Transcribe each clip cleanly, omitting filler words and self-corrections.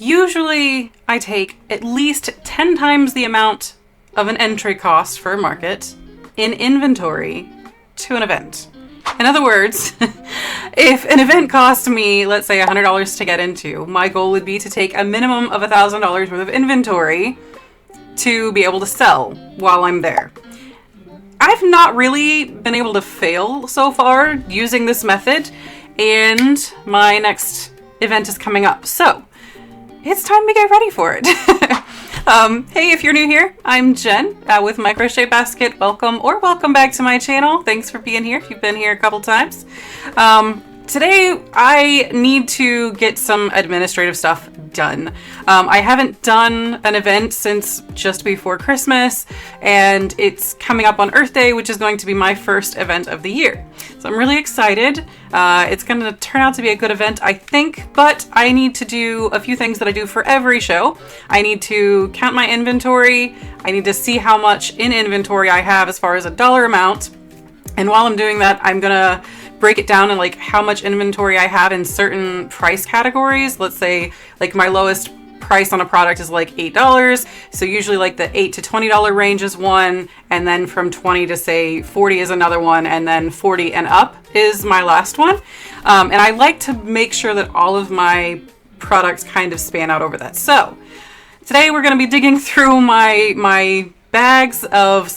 Usually I take at least 10 times the amount of an entry cost for a market in inventory to an event. In other words, if an event cost me, let's say $100 to get into, my goal would be to take a minimum of $1,000 worth of inventory to be able to sell while I'm there. I've not really been able to fail so far using this method, and my next event is coming up. So it's time to get ready for it. Hey, if you're new here, I'm Jen with My Crochet Basket. Welcome back to my channel. Thanks for being here if you've been here a couple times. Today, I need to get some administrative stuff done. I haven't done an event since just before Christmas, and it's coming up on Earth Day, which is going to be my first event of the year. So I'm really excited. It's going to turn out to be a good event, I think, but I need to do a few things that I do for every show. I need to count my inventory. I need to see how much in inventory I have as far as a dollar amount. And while I'm doing that, I'm going to break it down in like how much inventory I have in certain price categories. Let's say like my lowest price on a product is like $8. So usually like the $8 to $20 range is one, and then from 20 to say 40 is another one, and then 40 and up is my last one. And I like to make sure that all of my products kind of span out over that. So today we're going to be digging through my bags of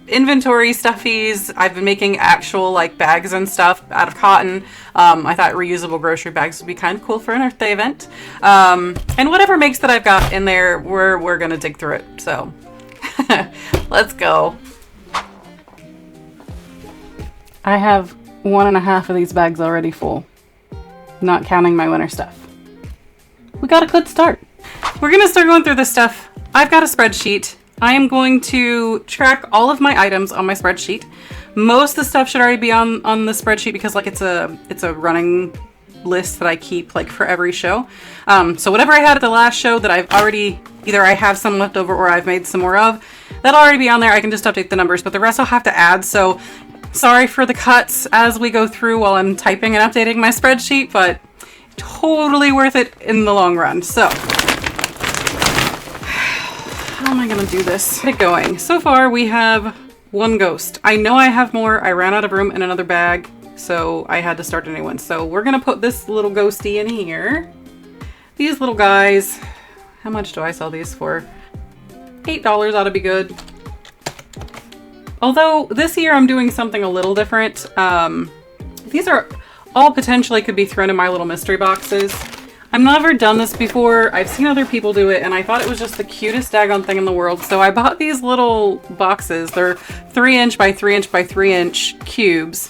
inventory stuffies. I've been making actual like bags and stuff out of cotton. I thought reusable grocery bags would be kind of cool for an Earth Day event. And whatever makes that I've got in there, we're gonna dig through it. So let's go. I have 1.5 of these bags already full, not counting my winter stuff. We got a good start. We're gonna start going through this stuff. I've got a spreadsheet. I am going to track all of my items on my spreadsheet. Most of the stuff should already be on the spreadsheet because like it's a running list that I keep like for every show. So whatever I had at the last show that I've already, either I have some left over or I've made some more of, that'll already be on there. I can just update the numbers, but the rest I'll have to add. So sorry for the cuts as we go through while I'm typing and updating my spreadsheet, but totally worth it in the long run. So how am I gonna do this? Get it going. So far we have one ghost. I know I have more. I ran out of room in another bag, so I had to start a new one. So we're gonna put this little ghosty in here. These little guys, how much do I sell these for? $8 ought to be good. Although this year I'm doing something a little different. These are all potentially could be thrown in my little mystery boxes. I've never done this before. I've seen other people do it, and I thought it was just the cutest daggone thing in the world. So I bought these little boxes. They're 3" by 3" by 3" cubes.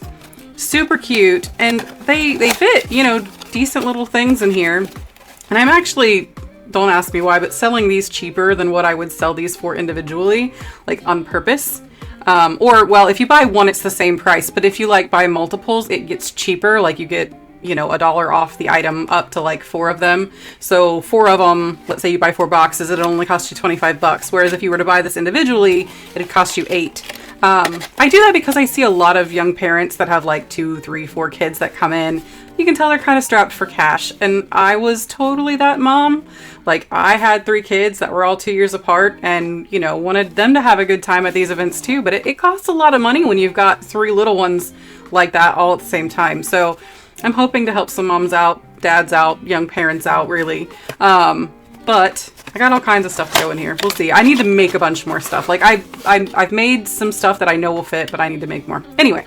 Super cute, and they fit, you know, decent little things in here. And I'm actually, don't ask me why, but selling these cheaper than what I would sell these for individually, like on purpose. Or, well, if you buy one, it's the same price. But if you like buy multiples, it gets cheaper. Like you get, you know, $1 off the item up to like 4 of them. So 4 of them, let's say you buy 4 boxes, it'll only cost you $25. Whereas if you were to buy this individually, it'd cost you $8. I do that because I see a lot of young parents that have like 2, 3, 4 kids that come in. You can tell they're kind of strapped for cash. And I was totally that mom. Like I had 3 kids that were all 2 years apart and, you know, wanted them to have a good time at these events too. But it costs a lot of money when you've got 3 little ones like that all at the same time. So I'm hoping to help some moms out, dads out, young parents out, really. But I got all kinds of stuff to go in here. We'll see. I need to make a bunch more stuff. Like I've made some stuff that I know will fit, but I need to make more. Anyway,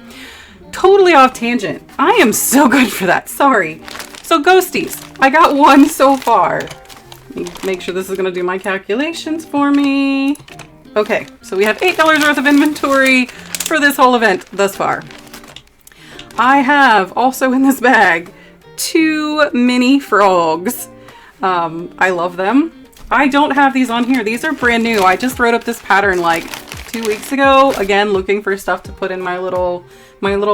totally off tangent. I am so good for that. Sorry. So ghosties. I got one so far. Let me make sure this is going to do my calculations for me. Okay, so we have $8 worth of inventory for this whole event thus far. I have also in this bag 2 mini frogs. I love them. I don't have these on here. These are brand new. I just wrote up this pattern like 2 weeks ago. Again, looking for stuff to put in my little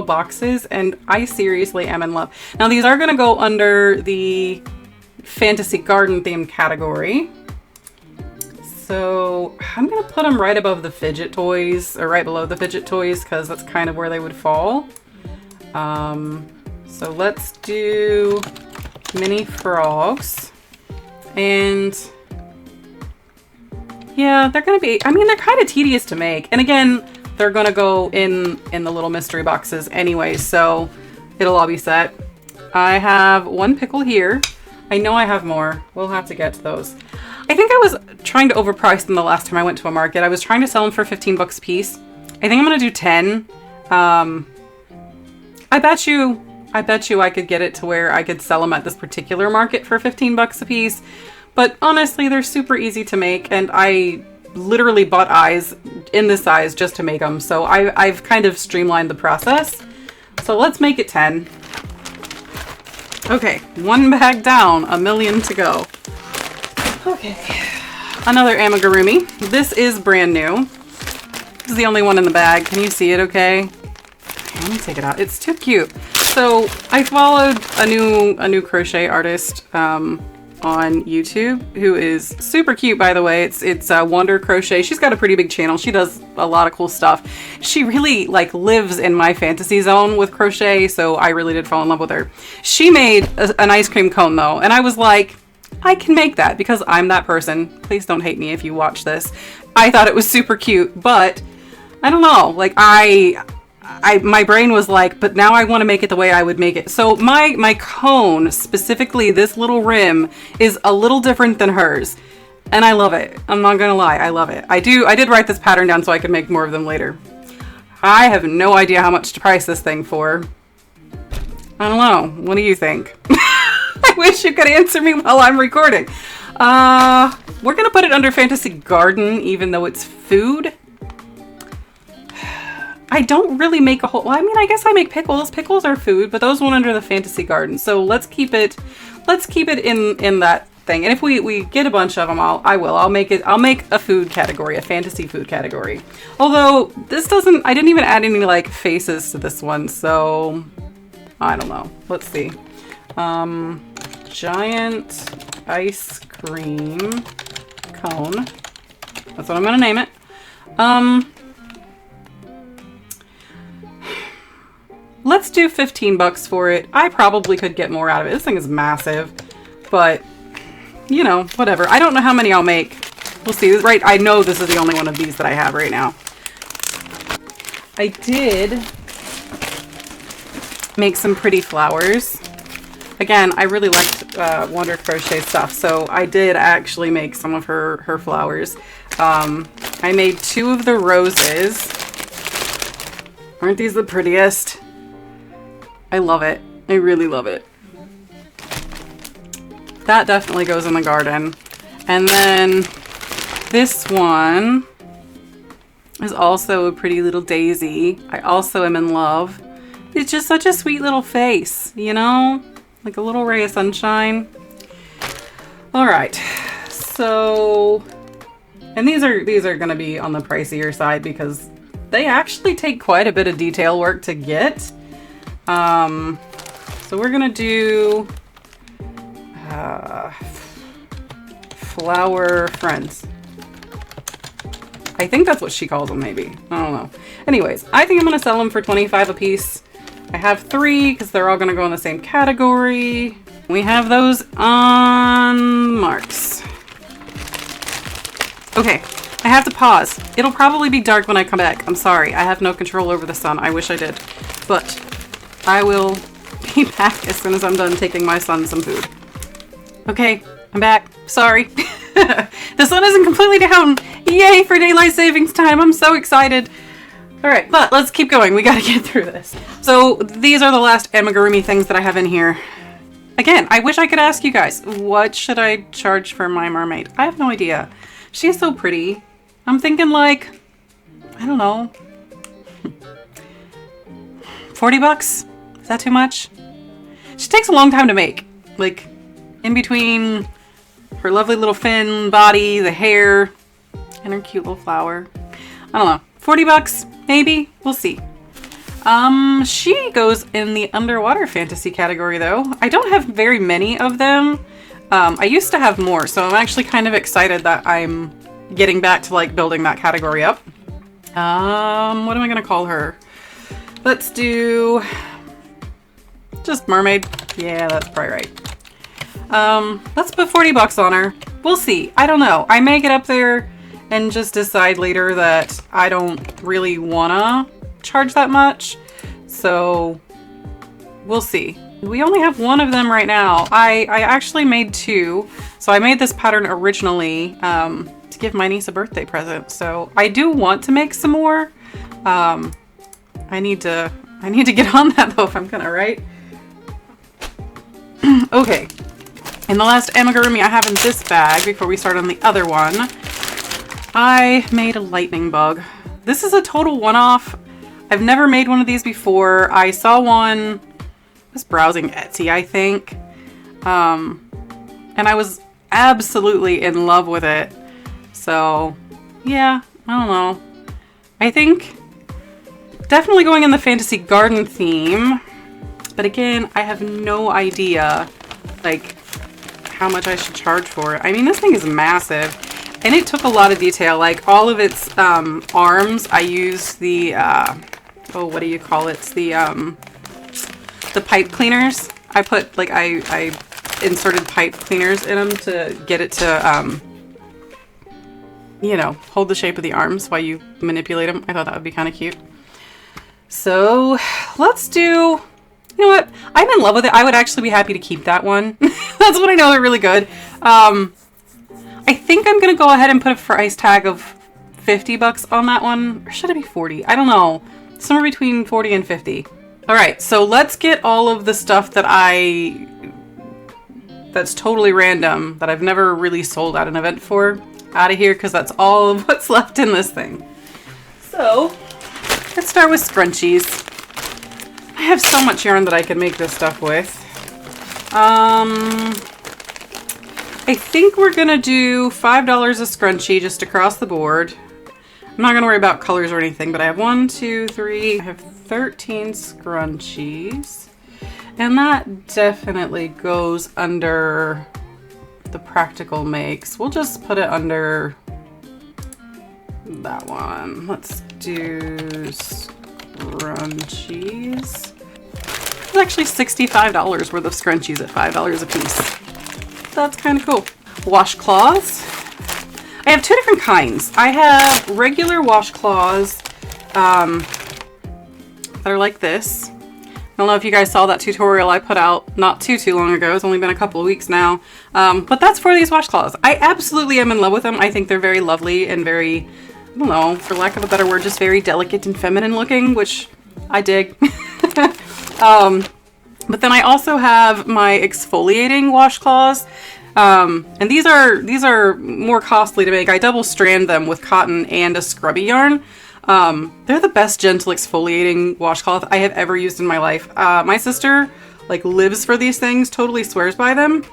boxes, and I seriously am in love. Now these are gonna go under the fantasy garden themed category. So I'm gonna put them right above the fidget toys, or right below the fidget toys, because that's kind of where they would fall. So let's do mini frogs. And yeah, they're gonna be, I mean, they're kind of tedious to make. And again, they're gonna go in the little mystery boxes anyway, so it'll all be set. I have one pickle here. I know I have more. We'll have to get to those. I think I was trying to overprice them the last time I went to a market. I was trying to sell them for 15 bucks a piece. I think I'm gonna do 10. I bet you I could get it to where I could sell them at this particular market for 15 bucks a piece. But honestly, they're super easy to make, and I literally bought eyes in this size just to make them. So I've kind of streamlined the process. So let's make it 10. Okay, one bag down, a million to go. Okay, another amigurumi. This is brand new. This is the only one in the bag. Can you see it okay? Let me take it out. It's too cute. So I followed a new crochet artist on YouTube who is super cute, by the way. It's Wonder Crochet. She's got a pretty big channel. She does a lot of cool stuff. She really like lives in my fantasy zone with crochet, so I really did fall in love with her. She made an ice cream cone though, and I was like, I can make that because I'm that person. Please don't hate me if you watch this. I thought it was super cute, but I don't know, like my brain was like, but now I want to make it the way I would make it. So my cone, specifically this little rim, is a little different than hers. And I love it. I'm not gonna lie, I love it. I did write this pattern down so I could make more of them later. I have no idea how much to price this thing for. I don't know. What do you think? I wish you could answer me while I'm recording. We're gonna put it under Fantasy Garden, even though it's food. I don't really make a whole, well, I mean, I guess I make pickles. Pickles are food, but those went under the Fantasy Garden. So let's keep it in that thing. And if we get a bunch of them, I'll make a food category, a fantasy food category. Although this doesn't, I didn't even add any like faces to this one. So I don't know. Let's see. Giant ice cream cone. That's what I'm gonna name it. Let's do 15 bucks for it. I probably could get more out of it. This thing is massive, but you know, whatever. I don't know how many I'll make. We'll see. Right, I know this is the only one of these that I have right now. I did make some pretty flowers. Again, I really liked Wonder Crochet stuff, so I did actually make some of her flowers. I made 2 of the roses. Aren't these the prettiest? I love it. I really love it. That definitely goes in the garden. And then this one is also a pretty little daisy. I also am in love. It's just such a sweet little face, you know? Like a little ray of sunshine. All right, so, and these are gonna be on the pricier side because they actually take quite a bit of detail work to get. So we're gonna do Flower Friends. I think that's what she calls them, maybe. I don't know. Anyways, I think I'm gonna sell them for 25 a piece. I have 3 because they're all gonna go in the same category. We have those on marks. Okay, I have to pause. It'll probably be dark when I come back. I'm sorry, I have no control over the sun. I wish I did, but I will be back as soon as I'm done taking my son some food. Okay, I'm back. Sorry. The sun isn't completely down. Yay for daylight savings time. I'm so excited. All right, but let's keep going. We got to get through this. So these are the last amigurumi things that I have in here. Again, I wish I could ask you guys, what should I charge for my mermaid? I have no idea. She's so pretty. I'm thinking like, I don't know, 40 bucks? Is that too much? She takes a long time to make. Like, in between her lovely little fin body, the hair, and her cute little flower. I don't know, 40 bucks, maybe? We'll see. She goes in the underwater fantasy category though. I don't have very many of them. I used to have more, so I'm actually kind of excited that I'm getting back to like building that category up. What am I gonna call her? Let's do just mermaid. Yeah, that's probably right. let's put 40 bucks on her. We'll see. I don't know. I may get up there and just decide later that I don't really wanna charge that much. So we'll see. We only have one of them right now. I actually made two. So I made this pattern originally to give my niece a birthday present. So I do want to make some more. I need to get on that though if I'm gonna, right? Okay. And the last amigurumi I have in this bag before we start on the other one, I made a lightning bug. This is a total one-off. I've never made one of these before. I saw one, I was browsing Etsy, I think. And I was absolutely in love with it. So yeah, I don't know. I think definitely going in the fantasy garden theme. But again, I have no idea like how much I should charge for it. I mean, this thing is massive and it took a lot of detail. Like all of its arms, I used the oh, what do you call it? It's the pipe cleaners. I put like I inserted pipe cleaners in them to get it to you know, hold the shape of the arms while you manipulate them. I thought that would be kind of cute. So let's do, you know what? I'm in love with it. I would actually be happy to keep that one. That's when I know they're really good. I think I'm going to go ahead and put a price tag of 50 bucks on that one. Or should it be 40? I don't know. Somewhere between 40 and 50. All right. So let's get all of the stuff that that's totally random, that I've never really sold at an event for, out of here, because that's all of what's left in this thing. So let's start with scrunchies. I have so much yarn that I can make this stuff with. I think we're gonna do $5 a scrunchie just across the board. I'm not gonna worry about colors or anything, but I have 1, 2, 3, I have 13 scrunchies. And that definitely goes under the practical makes. We'll just put it under that one. Let's do scrunchies. It's actually $65 worth of scrunchies at $5 a piece. That's kind of cool. Washcloths. I have two different kinds. I have regular washcloths that are like this. I don't know if you guys saw that tutorial I put out not too long ago. It's only been a couple of weeks now. But that's for these washcloths. I absolutely am in love with them. I think they're very lovely and very, I don't know, for lack of a better word, just very delicate and feminine looking, which I dig. But then I also have my exfoliating washcloths. And these are more costly to make. I double strand them with cotton and a scrubby yarn. They're the best gentle exfoliating washcloth I have ever used in my life. My sister like lives for these things, totally swears by them.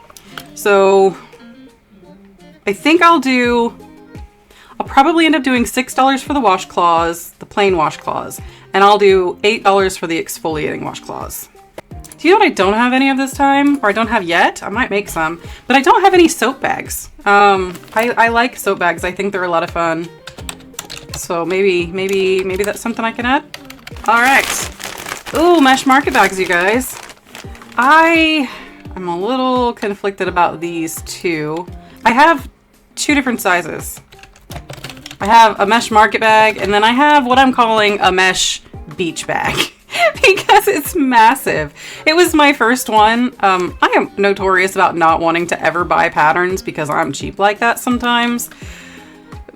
So I think I'll probably end up doing $6 for the washcloths, the plain washcloths, and I'll do $8 for the exfoliating washcloths. Do you know what I don't have any of this time? Or I don't have yet? I might make some. But I don't have any soap bags. I like soap bags. I think they're a lot of fun. So maybe that's something I can add. All right. Ooh, mesh market bags, you guys. I'm a little conflicted about these two. I have two different sizes. I have a mesh market bag, and then I have what I'm calling a mesh beach bag. Because it's massive. It was my first one. I am notorious about not wanting to ever buy patterns because I'm cheap like that sometimes.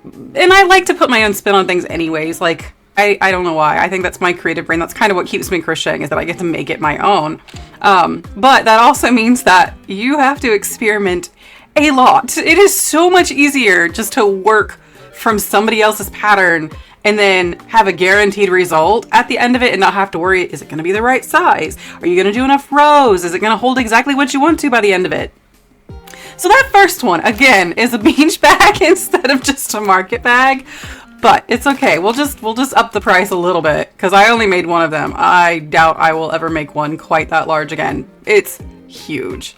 And I like to put my own spin on things anyways. Like, I don't know why. I think that's my creative brain. That's kind of what keeps me crocheting, is that I get to make it my own. But that also means that you have to experiment a lot. It is so much easier just to work from somebody else's pattern and then have a guaranteed result at the end of it and not have to worry, is it going to be the right size? Are you going to do enough rows? Is it going to hold exactly what you want to by the end of it? So that first one, again, is a beach bag instead of just a market bag, but it's okay. We'll just up the price a little bit because I only made one of them. I doubt I will ever make one quite that large again. It's huge.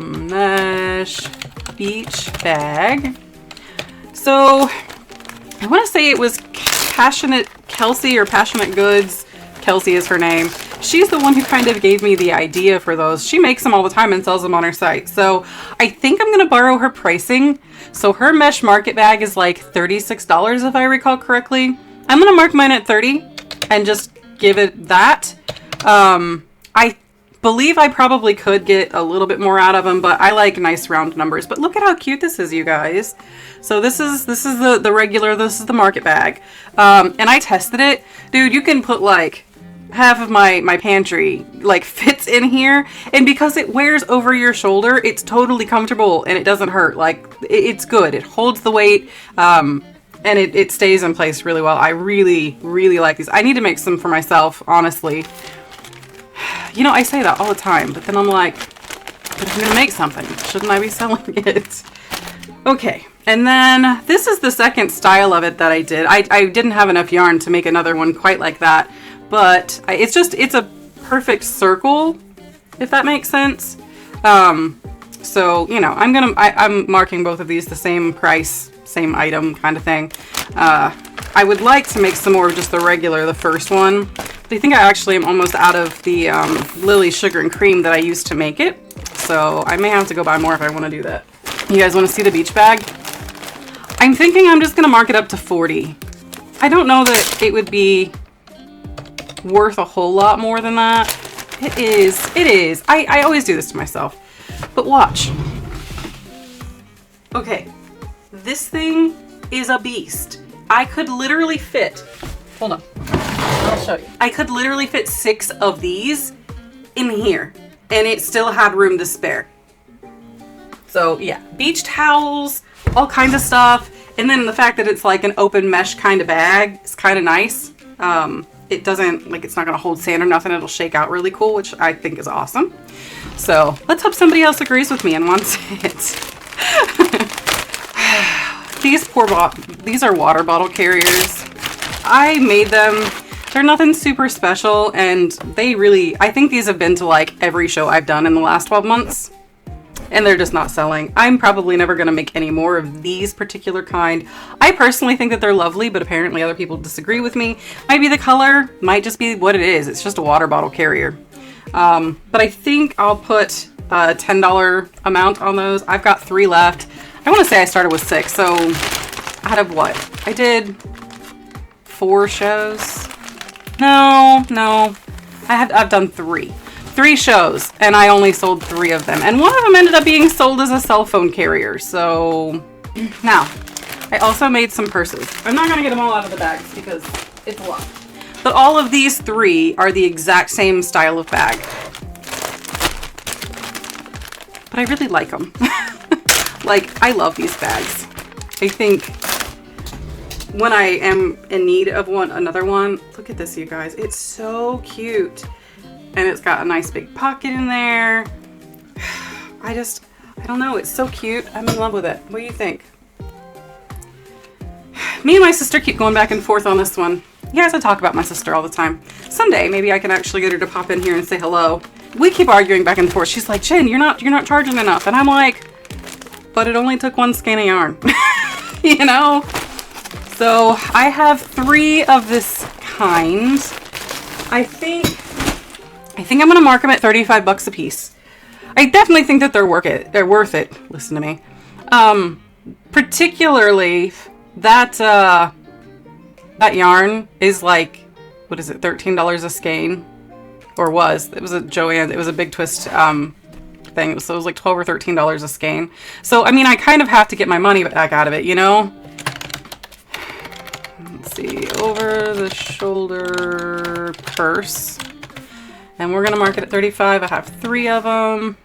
Mesh beach bag. So I want to say it was Passionate Kelsey or Passionate Goods. Kelsey is her name. she's the one who kind of gave me the idea for those. She makes them all the time and sells them on her site. So I think I'm going to borrow her pricing. So her mesh market bag is like $36 if I recall correctly. I'm going to mark mine at 30 and just give it that. I believe I probably could get a little bit more out of them, but I like nice round numbers. But look at how cute this is, you guys. So this is the regular, this is the market bag. And I tested it. Dude, you can put like half of my pantry like fits in here, and because it wears over your shoulder, it's totally comfortable and it doesn't hurt. Like it's good. It holds the weight. And it stays in place really well. I really, really like these. I need to make some for myself, honestly. You know, I say that all the time, but then I'm like, but if I'm gonna make something, shouldn't I be selling it? Okay, and then this is the second style of it that I did. I didn't have enough yarn to make another one quite like that, but it's a perfect circle, if that makes sense. So, you know, I'm marking both of these the same price, same item kind of thing. I would like to make some more of just the first one. I think I actually am almost out of the Lily sugar and cream that I used to make it. So I may have to go buy more if I want to do that. You guys want to see the beach bag? I'm thinking I'm just going to mark it up to 40. I don't know that it would be worth a whole lot more than that. It is. I always do this to myself. But watch. Okay. This thing is a beast. I could literally fit, hold on. I'll show you. I could literally fit 6 of these in here and it still had room to spare. So yeah, beach towels, all kinds of stuff. And then the fact that it's like an open mesh kind of bag is kind of nice. It doesn't, like, it's not going to hold sand or nothing. It'll shake out really cool, which I think is awesome. So let's hope somebody else agrees with me and wants it. These are water bottle carriers. I made them. They're nothing super special, and I think these have been to like every show I've done in the last 12 months, and they're just not selling. I'm probably never going to make any more of these particular kind. I personally think that they're lovely, but apparently other people disagree with me. Might be the color, might just be what it is. It's just a water bottle carrier. But I think I'll put a $10 amount on those. I've got 3 left. I want to say I started with 6, so out of what? I did 4 shows. No. I've done 3 shows, and I only sold 3 of them, and one of them ended up being sold as a cell phone carrier. So now I also made some purses. I'm not gonna get them all out of the bags because it's a lot, but all of these 3 are the exact same style of bag, but I really like them. Like, I love these bags. I think when I am in need of another one, look at this, you guys. It's so cute. And it's got a nice big pocket in there. I don't know. It's so cute. I'm in love with it. What do you think? Me and my sister keep going back and forth on this one. You guys, I talk about my sister all the time. Someday, maybe I can actually get her to pop in here and say hello. We keep arguing back and forth. She's like, Jen, you're not charging enough. And I'm like, but it only took 1 skein of yarn. You know? So I have 3 of this kind. I think I'm gonna mark them at 35 bucks a piece. I definitely think that they're worth it. Listen to me. Particularly that yarn is like, what is it, $13 a skein? Or was. It was a Joann, it was a Big Twist thing. So it was like $12 or $13 a skein. So I mean, I kind of have to get my money back out of it, you know? Let's see, over the shoulder purse. And we're gonna mark it at 35. I have 3 of them.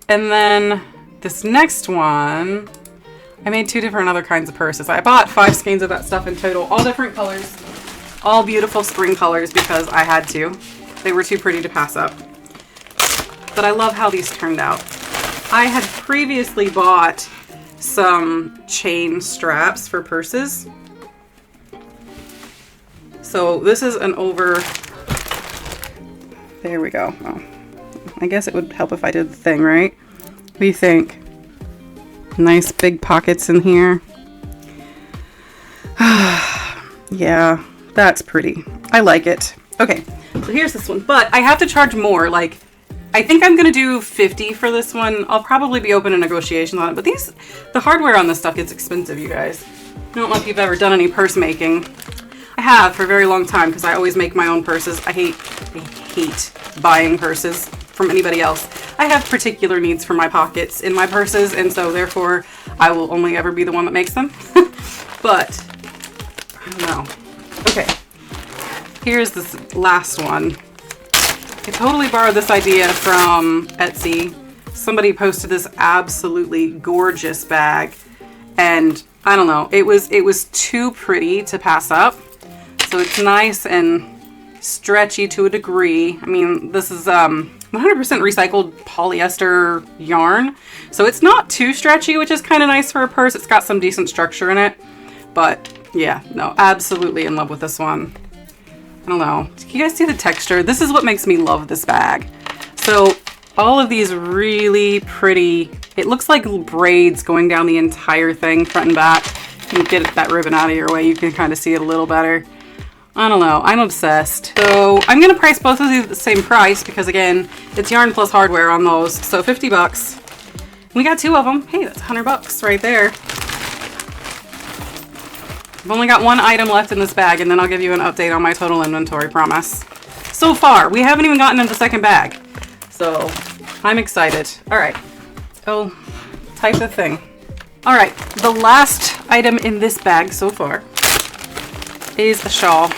And then this next one, I made 2 different other kinds of purses. I bought 5 skeins of that stuff in total, all different colors, all beautiful spring colors because I had to. They were too pretty to pass up. But I love how these turned out. I had previously bought some chain straps for purses. So this is an over, there we go. Oh, I guess it would help if I did the thing, right? What do you think? Nice big pockets in here. Yeah, that's pretty. I like it. Okay, So here's this one, but I have to charge more. Like, I think I'm gonna do $50 for this one. I'll probably be open to negotiations on it, but the hardware on this stuff gets expensive, you guys. I don't know if you've ever done any purse making. I have for a very long time because I always make my own purses. I hate buying purses from anybody else. I have particular needs for my pockets in my purses, and so therefore I will only ever be the one that makes them. But I don't know. Okay, here's this last one. I totally borrowed this idea from Etsy. Somebody posted this absolutely gorgeous bag, and I don't know, it was too pretty to pass up. So it's nice and stretchy to a degree. I mean, this is 100% recycled polyester yarn, so it's not too stretchy, which is kind of nice for a purse. It's got some decent structure in it, but yeah, no, absolutely in love with this one. I don't know, can you guys see the texture? This is what makes me love this bag. So all of these really pretty, it looks like braids going down the entire thing, front and back. You can get that ribbon out of your way, you can kind of see it a little better. I don't know, I'm obsessed. So I'm gonna price both of these at the same price because again, it's yarn plus hardware on those. So $50. We got 2 of them. Hey, that's $100 right there. I've only got 1 item left in this bag, and then I'll give you an update on my total inventory, promise. So far, we haven't even gotten into the second bag. So I'm excited. All right. Oh, type the thing. All right, the last item in this bag so far is a shawl.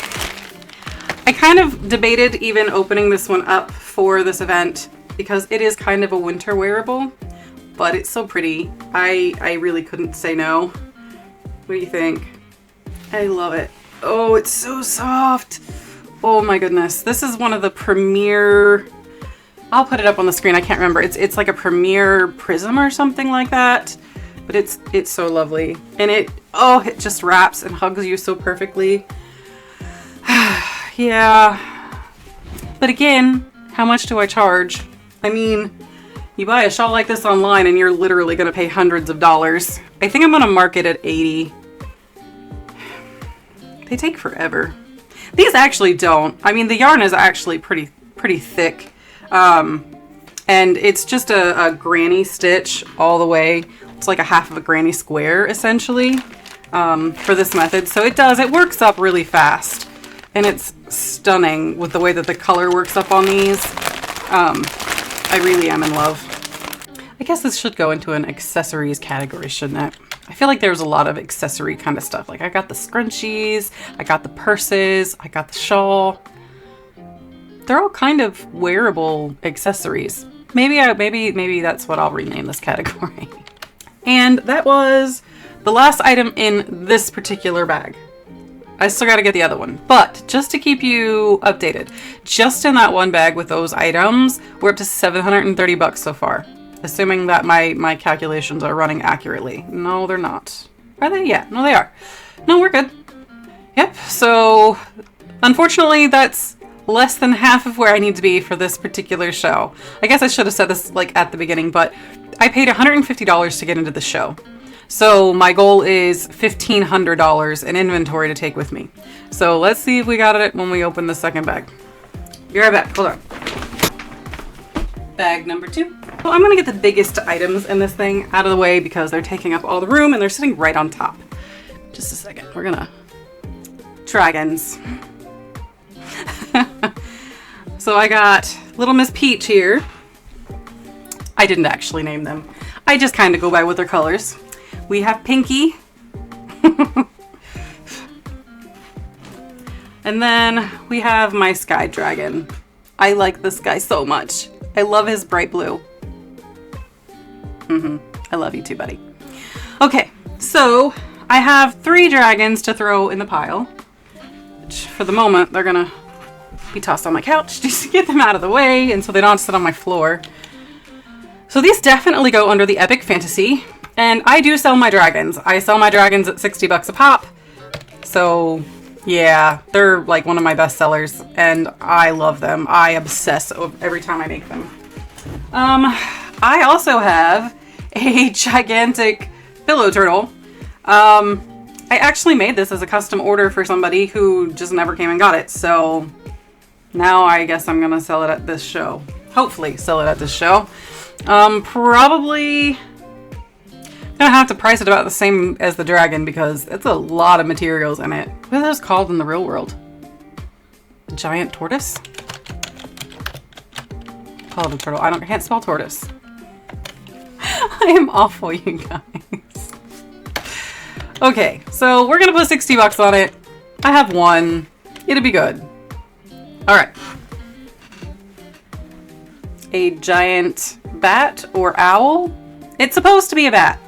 I kind of debated even opening this one up for this event because it is kind of a winter wearable, but it's so pretty. I really couldn't say no. What do you think? I love it. Oh, it's so soft. Oh my goodness. This is one of the premier, I'll put it up on the screen. I can't remember. It's like a premier prism or something like that. But it's so lovely. And it just wraps and hugs you so perfectly. Yeah. But again, how much do I charge? I mean, you buy a shawl like this online and you're literally gonna pay hundreds of dollars. I think I'm gonna mark it at $80. They take forever. These actually don't. I mean, the yarn is actually pretty thick. And it's just a granny stitch all the way. It's like a half of a granny square essentially for this method. So it works up really fast, and it's stunning with the way that the color works up on these. I really am in love. I guess this should go into an accessories category, shouldn't it? I feel like there's a lot of accessory kind of stuff. Like I got the scrunchies, I got the purses, I got the shawl. They're all kind of wearable accessories. Maybe that's what I'll rename this category. And that was the last item in this particular bag. I still got to get the other one, but just to keep you updated, just in that one bag with those items, we're up to $730 so far, assuming that my calculations are running accurately. No, they're not. Are they? Yeah, no, they are. No, we're good. Yep. So unfortunately, that's less than half of where I need to be for this particular show. I guess I should have said this like at the beginning, but I paid $150 to get into the show. So my goal is $1,500 in inventory to take with me. So let's see if we got it when we open the second bag. Be right back, hold on. Bag number 2. Well, I'm gonna get the biggest items in this thing out of the way because they're taking up all the room and they're sitting right on top. Just a second, we're gonna dragons. So I got Little Miss Peach here. I didn't actually name them. I just kind of go by with their colors. We have Pinky. And then we have my Sky Dragon. I like this guy so much. I love his bright blue. I love you too, buddy. Okay, so I have 3 dragons to throw in the pile. Which for the moment, they're gonna be tossed on my couch just to get them out of the way and so they don't sit on my floor. So these definitely go under the epic fantasy, and I do sell my dragons. I sell my dragons at $60 a pop. So yeah, they're like one of my best sellers and I love them. I obsess every time I make them. I also have a gigantic pillow turtle. I actually made this as a custom order for somebody who just never came and got it. So Now I guess I'm gonna sell it at this show. Hopefully sell it at this show. Probably gonna have to price it about the same as the dragon because it's a lot of materials in it. What are those called in the real world? A giant tortoise? Call it a turtle. I can't spell tortoise. I am awful, you guys. Okay, so we're gonna put 60 bucks on it. I have one. It'll be good. All right. A giant bat or owl? It's supposed to be a bat.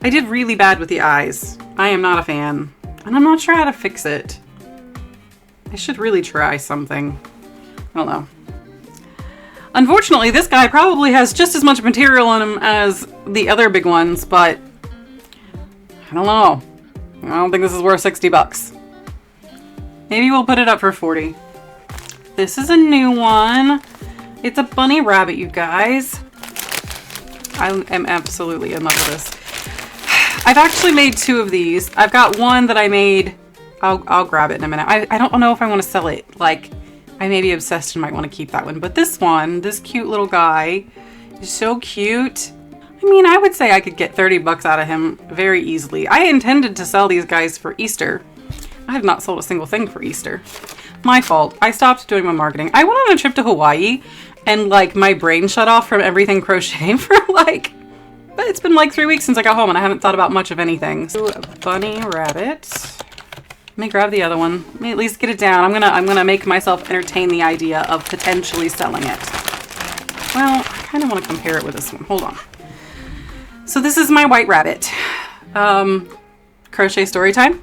I did really bad with the eyes. I am not a fan. And I'm not sure how to fix it. I should really try something. I don't know. Unfortunately, this guy probably has just as much material on him as the other big ones, but I don't know. I don't think this is worth 60 bucks. Maybe we'll put it up for 40. This is a new one. It's a bunny rabbit, you guys. I am absolutely in love with this. I've actually made 2 of these. I've got one that I made. I'll grab it in a minute. I don't know if I want to sell it. Like, I may be obsessed and might want to keep that one. But this one, this cute little guy, is so cute. I mean, I would say I could get 30 bucks out of him very easily. I intended to sell these guys for Easter. I have not sold a single thing for Easter. My fault. I stopped doing my marketing. I went on a trip to Hawaii and like my brain shut off from everything crochet for like, but it's been like 3 weeks since I got home and I haven't thought about much of anything. So a bunny rabbit. Let me grab the other one. Let me at least get it down. I'm gonna make myself entertain the idea of potentially selling it. Well, I kind of want to compare it with this one. Hold on. So this is my white rabbit. Crochet story time.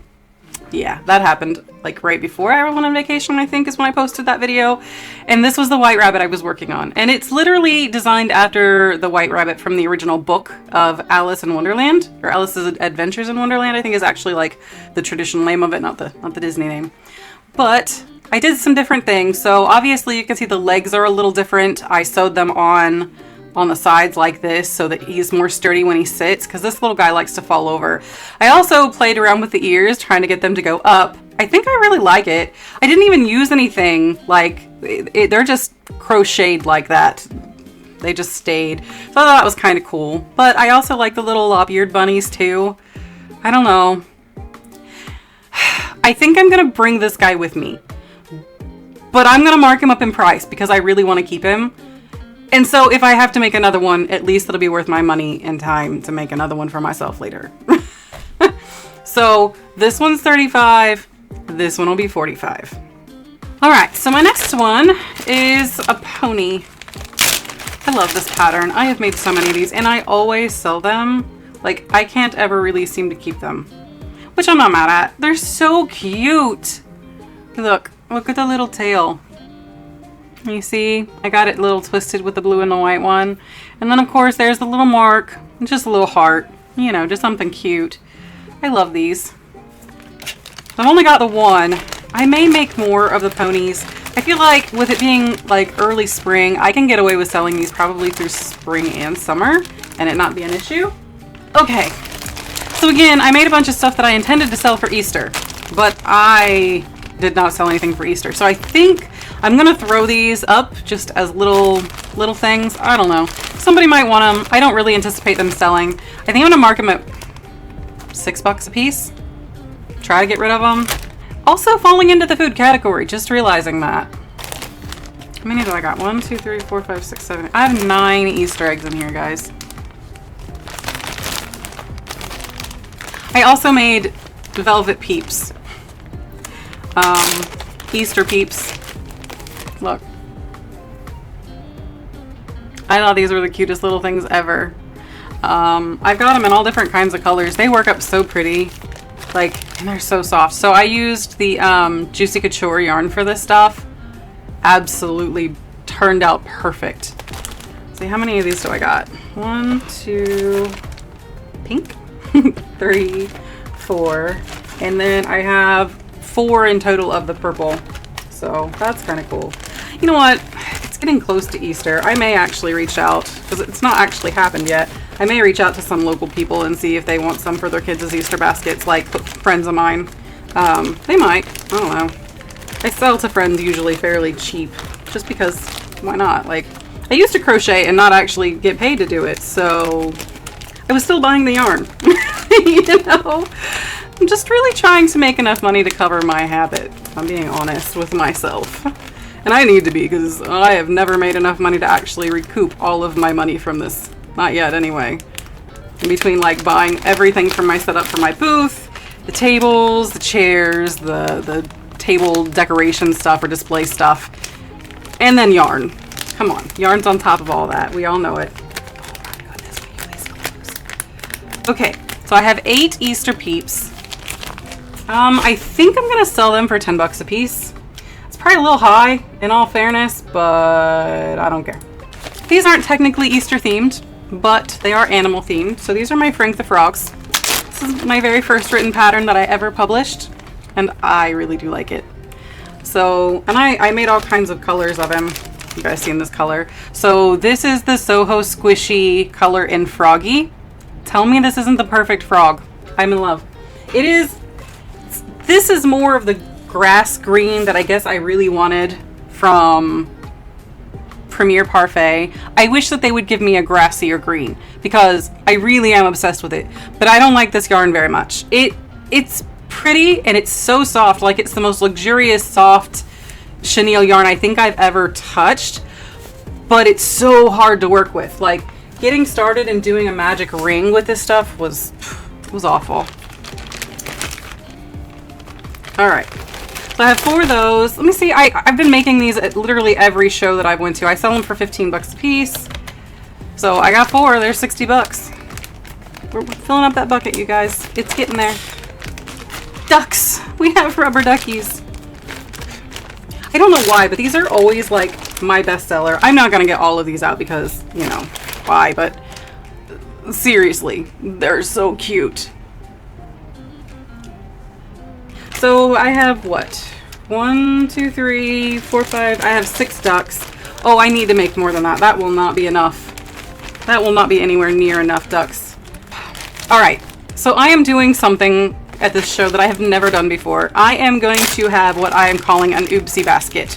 Yeah, that happened like right before I went on vacation, I think is when I posted that video. And this was the white rabbit I was working on. And it's literally designed after the white rabbit from the original book of Alice in Wonderland, or Alice's Adventures in Wonderland, I think is actually like the traditional name of it, not the Disney name. But I did some different things. So obviously you can see the legs are a little different. I sewed them on the sides like this so that he's more sturdy when he sits, because this little guy likes to fall over. I also played around with the ears trying to get them to go up. I think I really like it. I didn't even use anything like they're just crocheted like that. They just stayed. So I thought that was kind of cool. But I also like the little lop-eared bunnies too. I don't know. I think I'm gonna bring this guy with me, but I'm gonna mark him up in price because I really want to keep him. And so if I have to make another one, at least it'll be worth my money and time to make another one for myself later. So this one's 35. This one will be 45. All right, so my next one is a pony. I love this pattern. I have made so many of these and I always sell them. Like, I can't ever really seem to keep them, which I'm not mad at. They're so cute. Look at the little tail. You see, I got it a little twisted with the blue and the white one. And then of course there's the little mark, just a little heart, you know, just something cute. I love these. I've only got the one. I may make more of the ponies. I feel like with it being like early spring, I can get away with selling these probably through spring and summer and it not be an issue. Okay, so again, I made a bunch of stuff that I intended to sell for Easter, but I did not sell anything for Easter. So I think I'm gonna throw these up just as little things. I don't know. Somebody might want them. I don't really anticipate them selling. I think I'm gonna mark them at $6 a piece. Try to get rid of them. Also falling into the food category, just realizing that. How many do I got? 1, 2, 3, 4, 5, 6, 7. I have 9 Easter eggs in here, guys. I also made velvet peeps. Easter peeps. Look. I thought these were the cutest little things ever. I've got them in all different kinds of colors. They work up so pretty. Like, and they're so soft. So I used the Juicy Couture yarn for this stuff. Absolutely turned out perfect. Let's see, how many of these do I got? 1, 2, pink, 3, 4, and then I have 4 in total of the purple. So that's kind of cool. You know what? It's getting close to Easter. I may actually reach out, because it's not actually happened yet. I may reach out to some local people and see if they want some for their kids as Easter baskets, like friends of mine. They might. I don't know. I sell to friends usually fairly cheap, just because why not? Like, I used to crochet and not actually get paid to do it, so I was still buying the yarn. You know? I'm just really trying to make enough money to cover my habit. I'm being honest with myself. And I need to be, because I have never made enough money to actually recoup all of my money from this. Not yet, anyway. In between, like, buying everything from my setup for my booth, the tables, the chairs, the table decoration stuff or display stuff, and then yarn. Come on, yarn's on top of all that. We all know it. Oh my goodness, we use these colors. Okay, so I have 8 Easter Peeps. I think I'm gonna sell them for 10 bucks a piece. It's probably a little high, in all fairness, but I don't care. These aren't technically Easter themed, but they are animal themed. So these are my Frank the Frogs. This is my very first written pattern that I ever published, and I really do like it. So, and I made all kinds of colors of him. You guys seen this color? So this is the Soho Squishy color in Froggy. Tell me this isn't the perfect frog. I'm in love. It is. This is more of the grass green that I guess I really wanted from Premier Parfait. I wish that they would give me a grassier green because I really am obsessed with it, but I don't like this yarn very much. It's pretty and it's so soft, like it's the most luxurious soft chenille yarn I think I've ever touched, but it's so hard to work with. Like, getting started and doing a magic ring with this stuff was awful. All right. So I have 4 of those. Let me see. I've been making these at literally every show that I've went to. I sell them for 15 bucks a piece. So I got 4. They're 60 bucks. We're filling up that bucket, you guys. It's getting there. Ducks. We have rubber duckies. I don't know why, but these are always like my bestseller. I'm not going to get all of these out because, you know, why? But seriously, they're so cute. So I have what? 1, 2, 3, 4, 5. I have 6 ducks. Oh, I need to make more than that. That will not be enough. That will not be anywhere near enough ducks. All right. So I am doing something at this show that I have never done before. I am going to have what I am calling an oopsie basket.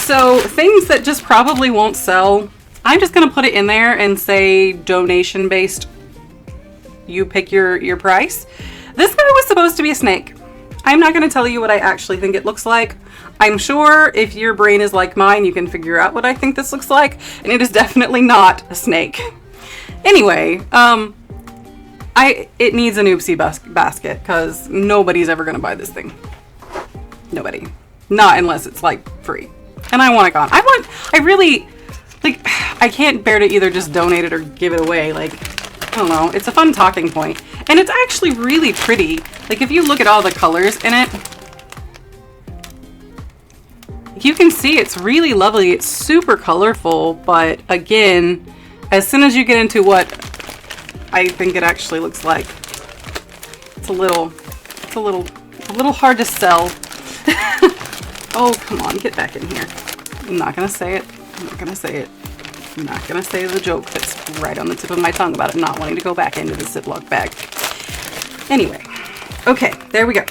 So things that just probably won't sell, I'm just going to put it in there and say donation based. You pick your price. This guy was supposed to be a snake. I'm not going to tell you what I actually think it looks like. I'm sure if your brain is like mine, you can figure out what I think this looks like, and it is definitely not a snake. Anyway, it needs an oopsie basket because nobody's ever going to buy this thing. Nobody. Not unless it's like free. And I want it gone. I really, like, I can't bear to either just donate it or give it away. Like, I don't know. It's a fun talking point. And it's actually really pretty. Like, if you look at all the colors in it, you can see it's really lovely. It's super colorful, but again, as soon as you get into what I think it actually looks like, it's a little hard to sell. Oh, come on, get back in here. I'm not gonna say it. I'm not gonna say it. I'm not gonna say the joke that's right on the tip of my tongue about it not wanting to go back into the Ziploc bag. Anyway, okay, there we go.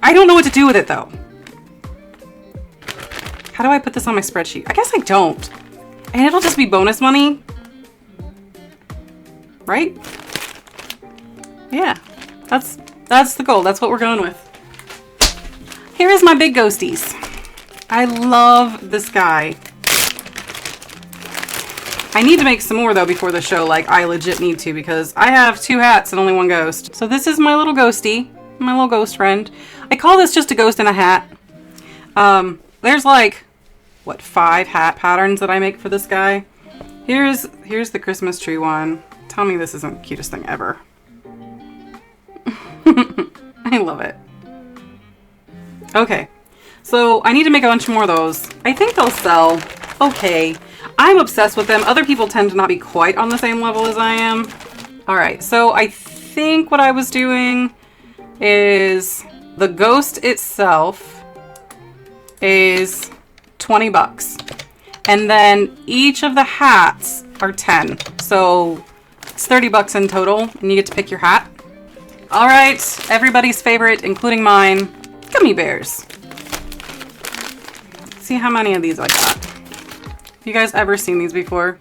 I don't know what to do with it though. How do I put this on my spreadsheet? I guess I don't. And it'll just be bonus money. Right? Yeah, that's the goal. That's what we're going with. Here is my big ghosties. I love this guy. I need to make some more though before the show. Like, I legit need to because I have 2 hats and only 1 ghost. So this is my little ghostie, my little ghost friend. I call this just a ghost in a hat. There's like, what, 5 hat patterns that I make for this guy. Here's the Christmas tree one. Tell me this isn't the cutest thing ever. I love it. Okay, so I need to make a bunch more of those. I think they'll sell okay. I'm obsessed with them. Other people tend to not be quite on the same level as I am. All right, so I think what I was doing is the ghost itself is 20 bucks. And then each of the hats are 10. So it's 30 bucks in total, and you get to pick your hat. All right, everybody's favorite, including mine, gummy bears. See how many of these I got. Have you guys ever seen these before?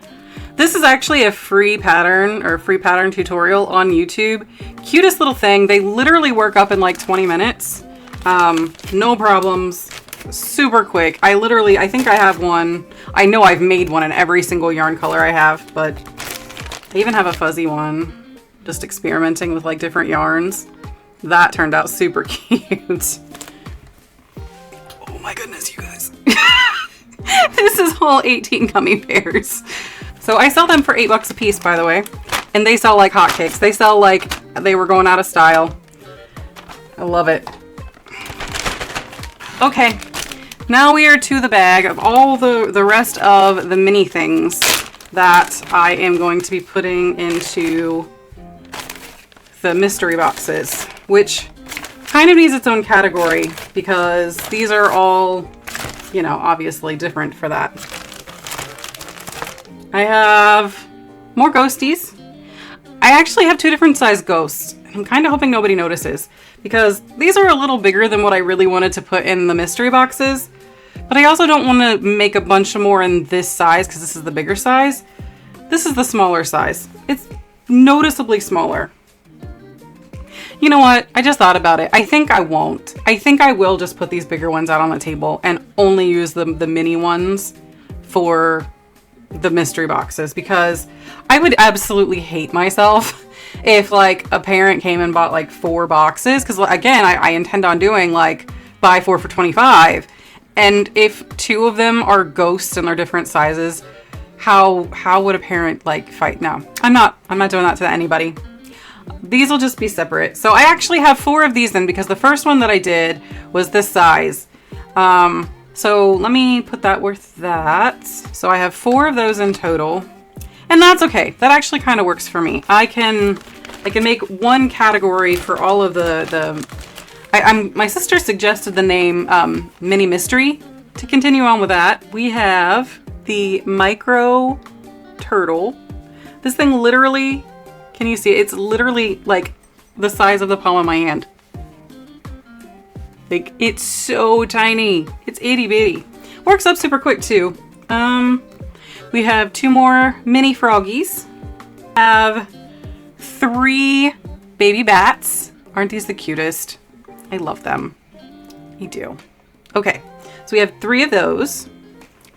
This is actually a free pattern or free pattern tutorial on YouTube. Cutest little thing. They literally work up in like 20 minutes. No problems. Super quick. I think I have one. I know I've made one in every single yarn color I have, but I even have a fuzzy one. Just experimenting with like different yarns. That turned out super cute. Oh my goodness, you guys. This is all 18 gummy bears. So I sell them for $8 a piece, by the way. And they sell like hotcakes. They sell like they were going out of style. I love it. Okay, now we are to the bag of all the rest of the mini things that I am going to be putting into the mystery boxes, which kind of needs its own category because these are all, you know, obviously different for that. I have more ghosties. I actually have 2 different size ghosts. I'm kind of hoping nobody notices because these are a little bigger than what I really wanted to put in the mystery boxes. But I also don't want to make a bunch more in this size because this is the bigger size. This is the smaller size. It's noticeably smaller. You know what? I just thought about it. I think I won't. I think I will just put these bigger ones out on the table and only use the mini ones for the mystery boxes because I would absolutely hate myself if like a parent came and bought like 4 boxes because again I intend on doing like buy 4 for $25, and if 2 of them are ghosts and they're different sizes, how would a parent like fight? No, I'm not doing that to anybody. These will just be separate. So I actually have 4 of these then because the first one that I did was this size. So let me put that with that. So I have 4 of those in total, and that's okay. That actually kind of works for me. I can make one category for all of my sister suggested the name Mini Mystery. To continue on with that, we have the micro turtle. This thing literally, can you see it? It's literally like the size of the palm of my hand. Like, it's so tiny. It's itty bitty. Works up super quick too. We have 2 more mini froggies. Have 3 baby bats. Aren't these the cutest? I love them. I do. Okay, so we have 3 of those.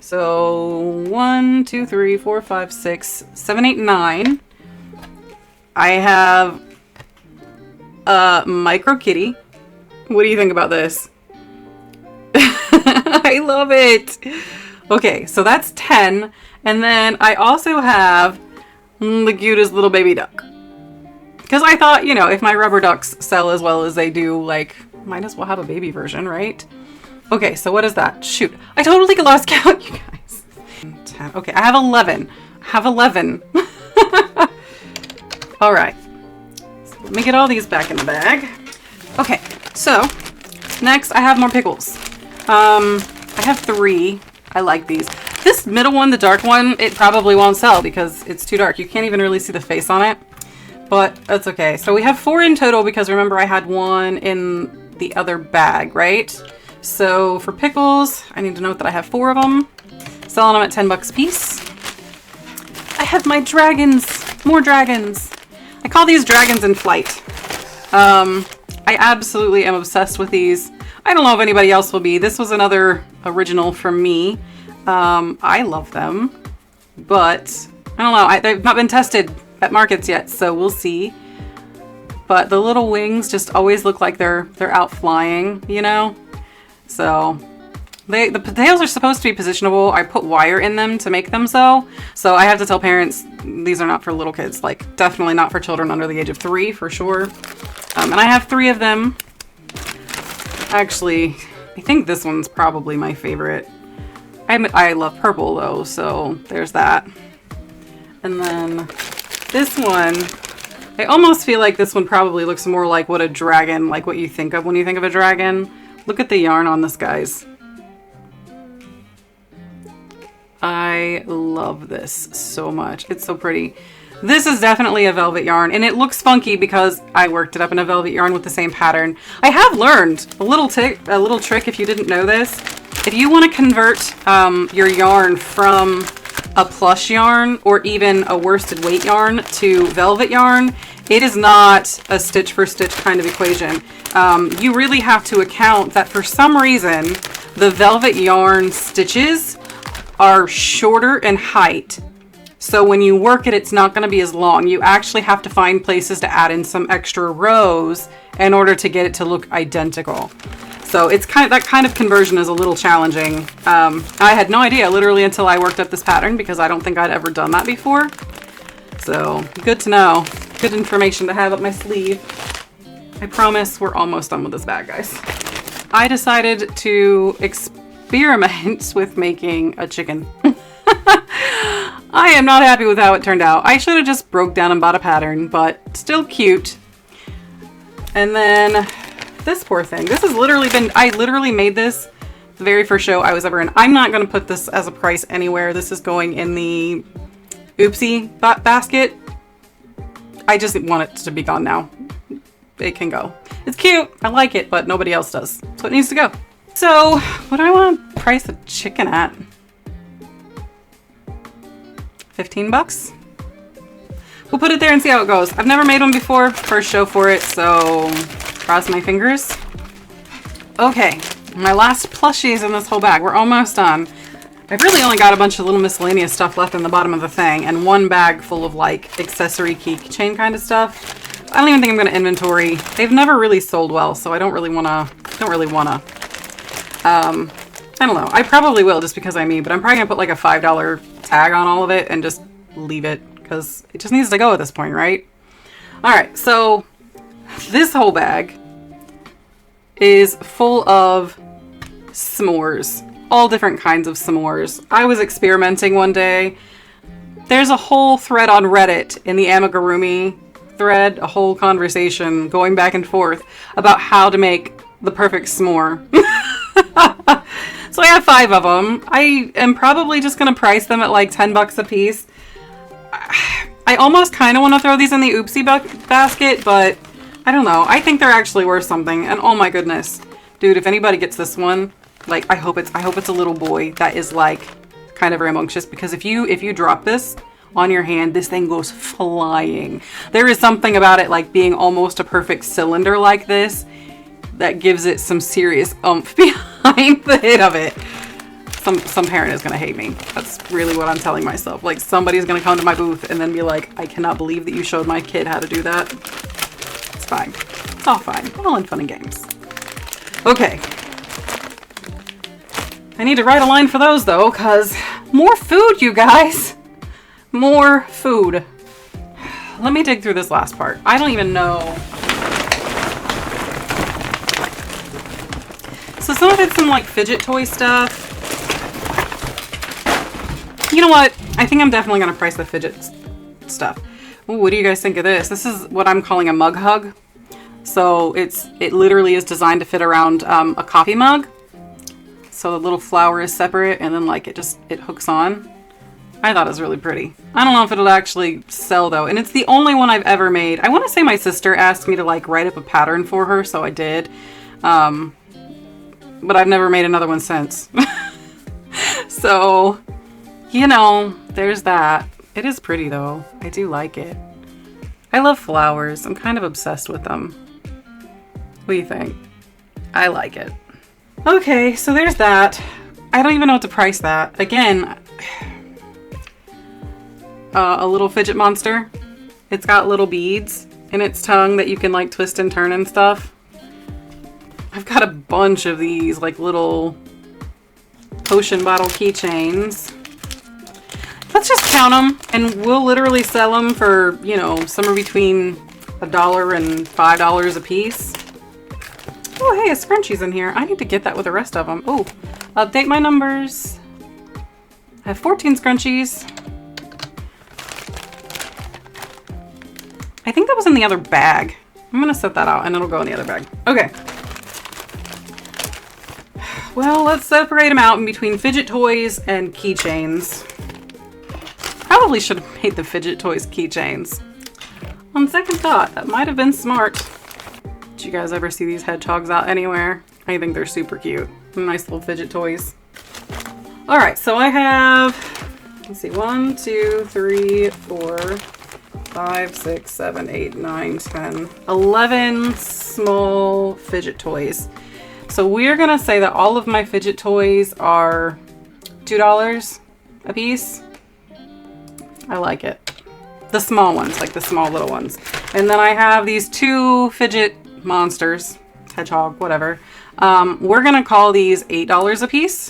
So 1, 2, 3, 4, 5, 6, 7, 8, 9. I have a micro kitty. What do you think about this? I love it. Okay, so that's 10. And then I also have the cutest little baby duck. Because I thought, you know, if my rubber ducks sell as well as they do, like, might as well have a baby version, right? Okay, so what is that? Shoot, I totally lost count, you guys. 10. Okay, I have 11. I have 11. All right. So let me get all these back in the bag. Okay, so next I have more pickles. I have 3. I like these. This middle one, the dark one, it probably won't sell because it's too dark. You can't even really see the face on it, but that's okay. So we have 4 in total because remember I had 1 in the other bag, right? So for pickles, I need to note that I have 4 of them. Selling them at $10 a piece. I have my dragons, more dragons. I call these dragons in flight. I absolutely am obsessed with these. I don't know if anybody else will be. This was another original from me. I love them, but I don't know. They've not been tested at markets yet, so we'll see. But the little wings just always look like they're out flying, you know? So the tails are supposed to be positionable. I put wire in them to make them so. So I have to tell parents these are not for little kids. Like definitely not for children under the age of 3 for sure. And I have 3 of them. Actually, I think this one's probably my favorite. I love purple though, so there's that. And then this one, I almost feel like this one probably looks more like what a dragon, like what you think of when you think of a dragon. Look at the yarn on this, guys. I love this so much. It's so pretty. This is definitely a velvet yarn, and it looks funky because I worked it up in a velvet yarn with the same pattern. I have learned a little trick if you didn't know this. If you want to convert your yarn from a plush yarn or even a worsted weight yarn to velvet yarn, it is not a stitch for stitch kind of equation. You really have to account that for some reason the velvet yarn stitches are shorter in height. So when you work it, it's not going to be as long. You actually have to find places to add in some extra rows in order to get it to look identical. So it's that kind of conversion is a little challenging. I had no idea literally until I worked up this pattern because I don't think I'd ever done that before. So good to know. Good information to have up my sleeve. I promise we're almost done with this bag, guys. I decided to experiment with making a chicken. I am not happy with how it turned out. I should have just broke down and bought a pattern, but still cute. And then this poor thing. This has literally been, I literally made this the very first show I was ever in. I'm not going to put this as a price anywhere. This is going in the Oopsie basket. I just want it to be gone now. It can go. It's cute. I like it, but nobody else does. So it needs to go. So what do I want to price a chicken at? 15 bucks? We'll put it there and see how it goes. I've never made one before. First show for it, so cross my fingers. Okay, my last plushies in this whole bag. We're almost done. I've really only got a bunch of little miscellaneous stuff left in the bottom of the thing and one bag full of like accessory keychain kind of stuff. I don't even think I'm going to inventory. They've never really sold well, so I don't really want to. I don't know. I probably will just because I'm me, but I'm probably going to put like a $5 tag on all of it and just leave it because it just needs to go at this point, right? All right, so this whole bag is full of s'mores, all different kinds of s'mores. I was experimenting one day. There's a whole thread on Reddit in the amigurumi thread, a whole conversation going back and forth about how to make the perfect s'more. So I have 5 of them. I am probably just going to price them at like 10 bucks a piece. I almost kind of want to throw these in the Oopsie basket, but I don't know. I think they're actually worth something. And oh my goodness, dude, if anybody gets this one, like I hope it's a little boy that is like kind of rambunctious, because if you drop this on your hand, this thing goes flying. There is something about it like being almost a perfect cylinder like this that gives it some serious oomph behind the hit of it. Some parent is gonna hate me. That's really what I'm telling myself. Like somebody's gonna come to my booth and then be like, I cannot believe that you showed my kid how to do that. It's fine. It's all fine. All in fun and games. Okay. I need to write a line for those though, because more food, you guys. More food. Let me dig through this last part. I don't even know. So some of it's some like fidget toy stuff. You know what? I think I'm definitely going to price the fidget stuff. Ooh, what do you guys think of this? This is what I'm calling a mug hug. So it literally is designed to fit around a coffee mug. So the little flower is separate and then like it hooks on. I thought it was really pretty. I don't know if it'll actually sell though. And it's the only one I've ever made. I want to say my sister asked me to like write up a pattern for her, so I did. But I've never made another one since. So, you know, there's that. It is pretty though. I do like it. I love flowers. I'm kind of obsessed with them. What do you think? I like it. Okay, so there's that. I don't even know what to price that. Again, a little fidget monster. It's got little beads in its tongue that you can like twist and turn and stuff. I've got a bunch of these like little potion bottle keychains. Let's just count them and we'll literally sell them for, you know, somewhere between $1 and $5 a piece. Oh, hey, a scrunchie's in here. I need to get that with the rest of them. Oh, update my numbers. I have 14 scrunchies. I think that was in the other bag. I'm gonna set that out and it'll go in the other bag. Okay. Well, let's separate them out in between fidget toys and keychains. probably should have made the fidget toys keychains. On second thought, that might have been smart. Did you guys ever see these hedgehogs out anywhere? I think they're super cute. Nice little fidget toys. All right, so I have, let's see, 1, 2, 3, 4, 5, 6, 7, 8, 9, 10, 11 small fidget toys. So we're gonna say that all of my fidget toys are $2 a piece. I like it. The small ones, like the small little ones. And then I have these 2 fidget monsters, hedgehog, whatever. We're gonna call these $8 a piece.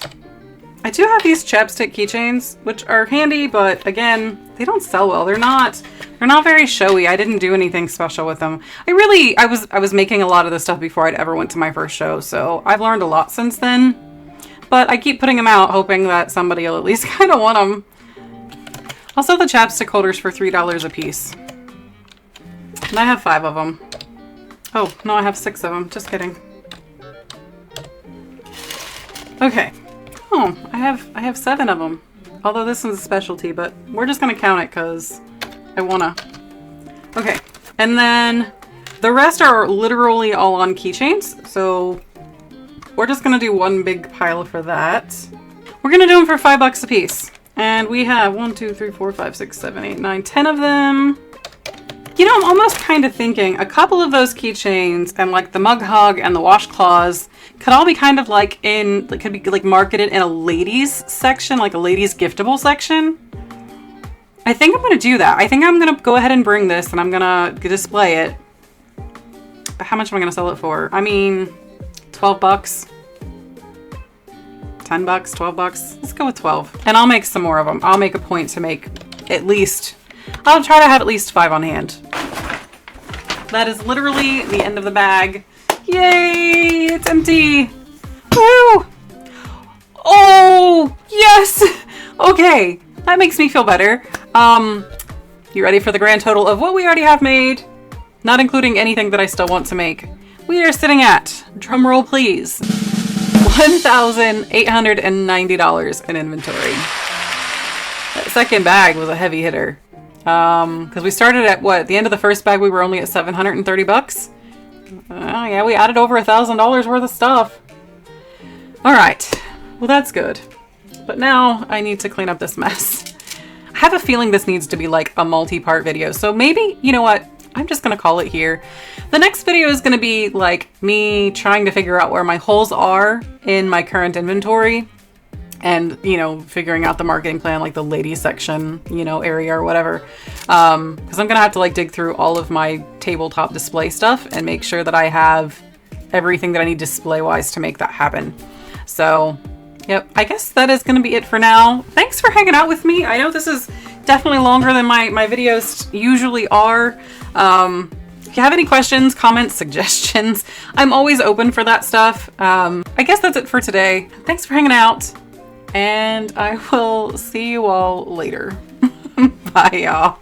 I do have these chapstick keychains, which are handy, but again, they don't sell well. They're not very showy. I didn't do anything special with them. I was making a lot of this stuff before I'd ever went to my first show, so I've learned a lot since then. But I keep putting them out, hoping that somebody will at least kind of want them. Also, the chapstick holders for $3 a piece. And I have 5 of them. Oh, no, I have 6 of them. Just kidding. Okay. Oh, I have 7 of them. Although this is a specialty, but we're just gonna count it because I wanna. Okay, and then the rest are literally all on keychains. So we're just gonna do one big pile for that. We're gonna do them for $5 a piece. And we have 1, 2, 3, 4, 5, 6, 7, 8, 9, 10 of them. You know, I'm almost kind of thinking a couple of those keychains and like the mug hug and the washcloths could all be kind of like could be like marketed in a ladies section, like a ladies giftable section. I think I'm going to do that. I think I'm going to go ahead and bring this and I'm going to display it. But how much am I going to sell it for? I mean, 12 bucks. 10 bucks, 12 bucks. Let's go with 12. And I'll make some more of them. I'll make a point to make at least, I'll try to have at least 5 on hand. That is literally the end of the bag. Yay, it's empty. Woo! Oh, yes. Okay, that makes me feel better. You ready for the grand total of what we already have made? Not including anything that I still want to make. We are sitting at, drum roll please, $1,890 in inventory. That second bag was a heavy hitter. Because we started at what? At the end of the first bag, we were only at 730 bucks. Yeah, we added over $1,000 worth of stuff. All right, well that's good. But now I need to clean up this mess. I have a feeling this needs to be like a multi-part video. So maybe, you know what? I'm just gonna call it here. The next video is gonna be like me trying to figure out where my holes are in my current inventory. And, you know, figuring out the marketing plan, like the ladies section, you know, area or whatever. Because I'm going to have to like dig through all of my tabletop display stuff and make sure that I have everything that I need display wise to make that happen. So, yep, I guess that is going to be it for now. Thanks for hanging out with me. I know this is definitely longer than my videos usually are. If you have any questions, comments, suggestions, I'm always open for that stuff. I guess that's it for today. Thanks for hanging out. And I will see you all later. Bye, y'all.